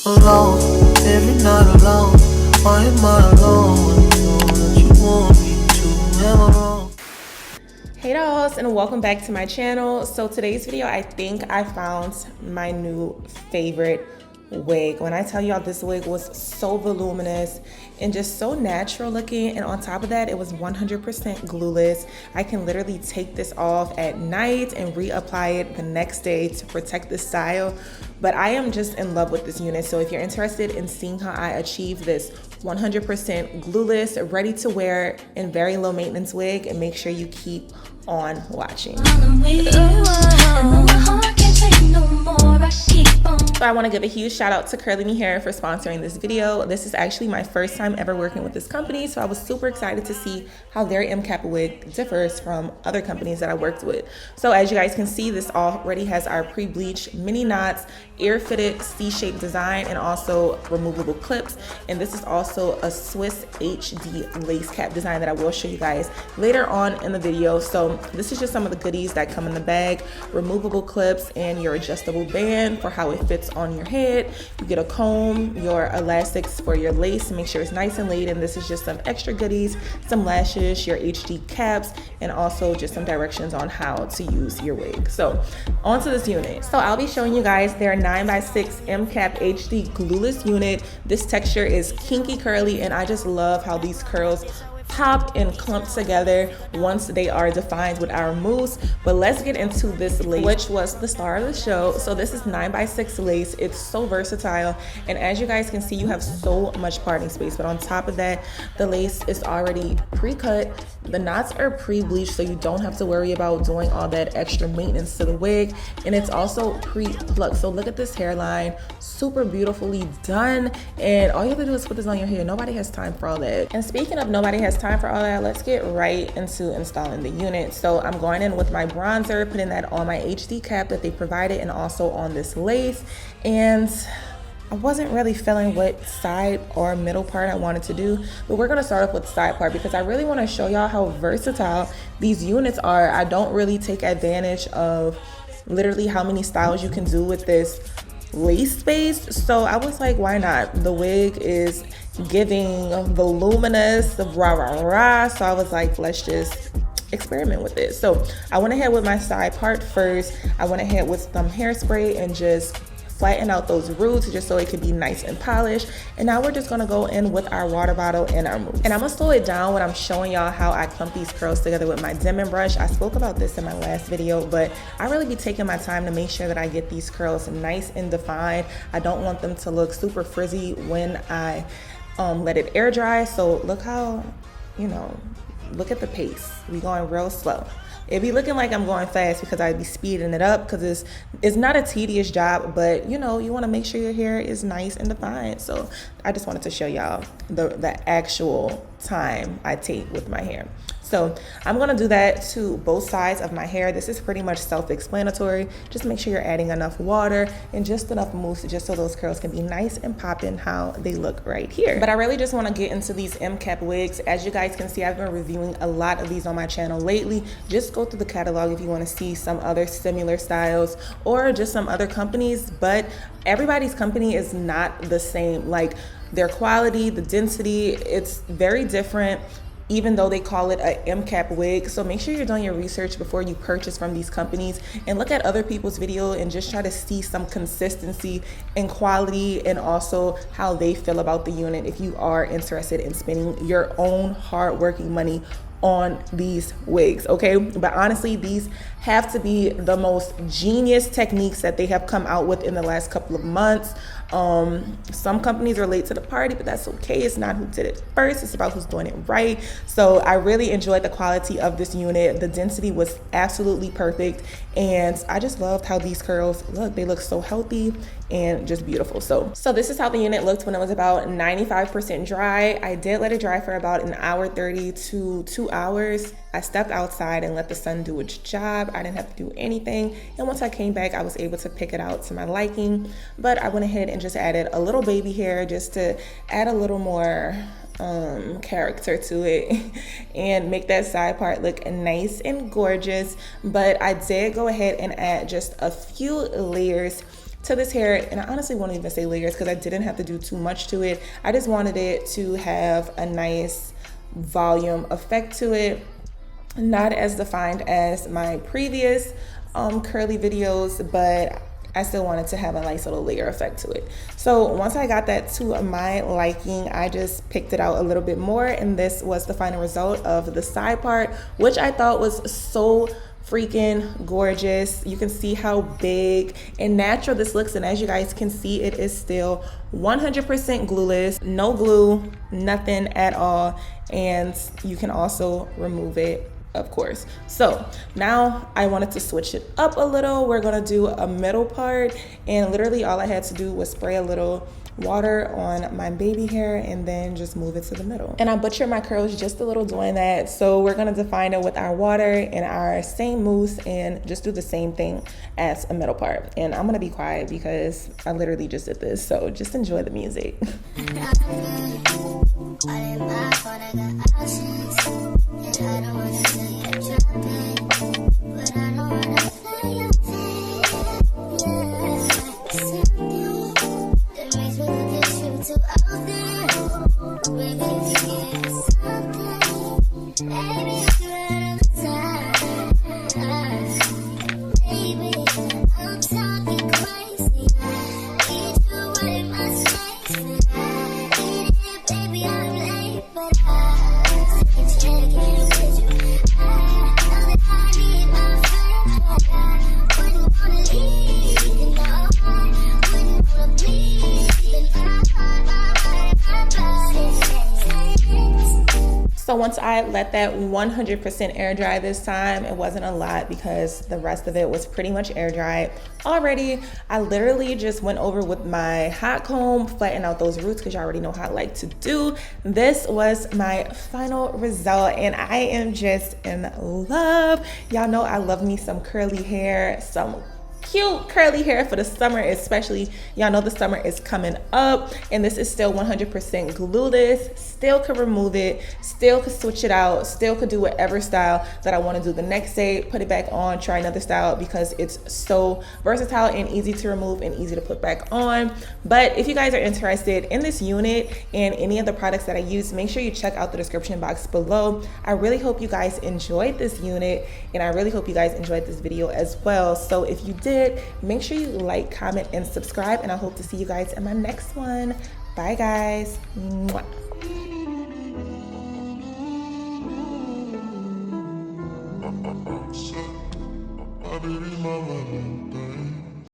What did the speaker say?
alone, leave me not alone. Why am I alone when you know that you want me to? Am I wrong? Hey dolls, and welcome back to my channel. So today's video, I think I found my new favorite wig. When I tell y'all, this wig was so voluminous and just so natural looking, and on top of that, it was 100% glueless. I can literally take this off at night and reapply it the next day to protect the style. But I am just in love with this unit. So if you're interested in seeing how I achieve this 100% glueless, ready to wear and very low maintenance wig, and make sure you keep on watching. So I want to give a huge shout out to CurlyMe hair for sponsoring this video. This is actually my first time ever working with this company, so I was super excited to see how their 𝐿 wig differs from other companies that I worked with. So as you guys can see, this already has our pre-bleached mini knots, ear-fitted C-shaped design, and also removable clips. And this is also a Swiss HD lace cap design that I will show you guys later on in the video. So this is just some of the goodies that come in the bag: removable clips and your adjustable band for how it fits on your head. You get a comb, your elastics for your lace to make sure it's nice and laid, and this is just some extra goodies, some lashes, your HD caps, and also just some directions on how to use your wig. So onto this unit. So I'll be showing you guys their 9x6 𝐿 HD glueless unit. This texture is kinky curly, and I just love how these curls pop and clump together once they are defined with our mousse. But let's get into this lace, which was the star of the show. So this is 9x6 lace. It's so versatile, and as you guys can see, you have so much parting space. But on top of that, the lace is already pre-cut. The knots are pre-bleached, so you don't have to worry about doing all that extra maintenance to the wig, and it's also pre-plucked. So look at this hairline, super beautifully done, and all you have to do is put this on your hair. Nobody has time for all that. And speaking of nobody has time for all that, let's get right into installing the unit. So I'm going in with my bronzer, putting that on my HD cap that they provided, and also on this lace. And I wasn't really feeling what side or middle part I wanted to do, but we're gonna start off with the side part because I really want to show y'all how versatile these units are. I don't really take advantage of literally how many styles you can do with this lace space, so I was like, why not? The wig is giving voluminous, rah rah rah, so I was like, let's just experiment with it. So I went ahead with my side part first. I went ahead with some hairspray and just flatten out those roots just so it can be nice and polished. And now we're just gonna go in with our water bottle and our mousse. And I'm gonna slow it down when I'm showing y'all how I clump these curls together with my Denman brush. I spoke about this in my last video, but I really be taking my time to make sure that I get these curls nice and defined. I don't want them to look super frizzy when I let it air dry. So look how, you know, look at the pace. We going real slow. It be looking like I'm going fast because I be speeding it up because it's not a tedious job, but you know, you want to make sure your hair is nice and defined. So I just wanted to show y'all the actual time I take with my hair. So I'm gonna do that to both sides of my hair. This is pretty much self-explanatory. Just make sure you're adding enough water and just enough mousse just so those curls can be nice and popping how they look right here. But I really just wanna get into these 𝐿 wigs. As you guys can see, I've been reviewing a lot of these on my channel lately. Just go through the catalog if you wanna see some other similar styles or just some other companies, but everybody's company is not the same. Like their quality, the density, it's very different, even though they call it a 𝐿 wig. So make sure you're doing your research before you purchase from these companies, and look at other people's video and just try to see some consistency in quality and also how they feel about the unit if you are interested in spending your own hard-working money on these wigs, okay? But honestly, these have to be the most genius techniques that they have come out with in the last couple of months. Some companies are late to the party, but that's okay. It's not who did it first, it's about who's doing it right. So I really enjoyed the quality of this unit. The density was absolutely perfect, and I just loved how these curls look. They look so healthy and just beautiful. So this is how the unit looked when it was about 95% dry. I did let it dry for about 1:30 to 2 hours. I stepped outside and let the sun do its job. I didn't have to do anything, and once I came back, I was able to pick it out to my liking. But I went ahead and just added a little baby hair just to add a little more character to it and make that side part look nice and gorgeous. But I did go ahead and add just a few layers to this hair, and I honestly won't even say layers because I didn't have to do too much to it. I just wanted it to have a nice volume effect to it, not as defined as my previous curly videos, but I still wanted to have a nice little layer effect to it. So once I got that to my liking, I just picked it out a little bit more, and this was the final result of the side part, which I thought was so freaking gorgeous. You can see how big and natural this looks, and as you guys can see, it is still 100% glueless, no glue, nothing at all, and you can also remove it, of course. So now I wanted to switch it up a little. We're gonna do a middle part, and literally all I had to do was spray a little water on my baby hair and then just move it to the middle. And I butchered my curls just a little doing that, so we're gonna define it with our water and our same mousse and just do the same thing as a middle part. And I'm gonna be quiet because I literally just did this, so just enjoy the music. So once I let that 100% air dry this time, it wasn't a lot because the rest of it was pretty much air dried already. I literally just went over with my hot comb, flatten out those roots because y'all already know how I like to do. This was my final result, and I am just in love. Y'all know I love me some curly hair, some cute curly hair for the summer especially. Y'all know the summer is coming up, and this is still 100% glueless. Still could remove it, still could switch it out, still could do whatever style that I want to do the next day, put it back on, try another style, because it's so versatile and easy to remove and easy to put back on. But if you guys are interested in this unit and any of the products that I use, make sure you check out the description box below. I really hope you guys enjoyed this unit, and I really hope you guys enjoyed this video as well. So if you did, make sure you like, comment, and subscribe, and I hope to see you guys in my next one. Bye guys. Mwah.